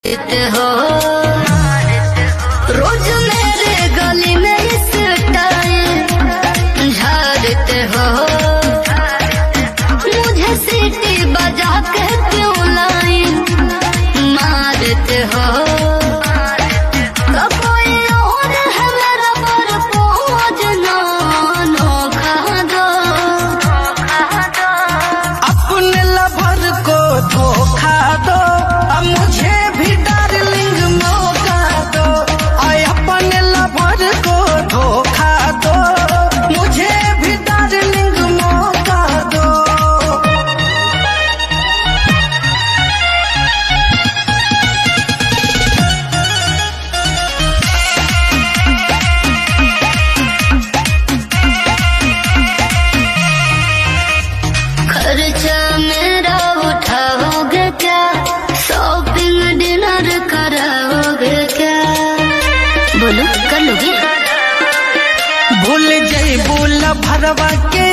हो रोज मेरे गली में इस टाइम झाड़ते हो, मुझे सीटी बजा के क्यों लाइन मारते हो। कोई और है मेरा पर पहुँचना नोखा दो, अपने लवर को धोखा दो, अब मुझे भी डार्लिंग मौका दो। आए अपने लवर को धोखा दो, मुझे भी डार्लिंग मौका दो। खर्चा मेरा उठाओगे क्या, शॉपिंग डिनर कराओगे क्या, बोलो कर लोगे। भूल जई भूल भरवा के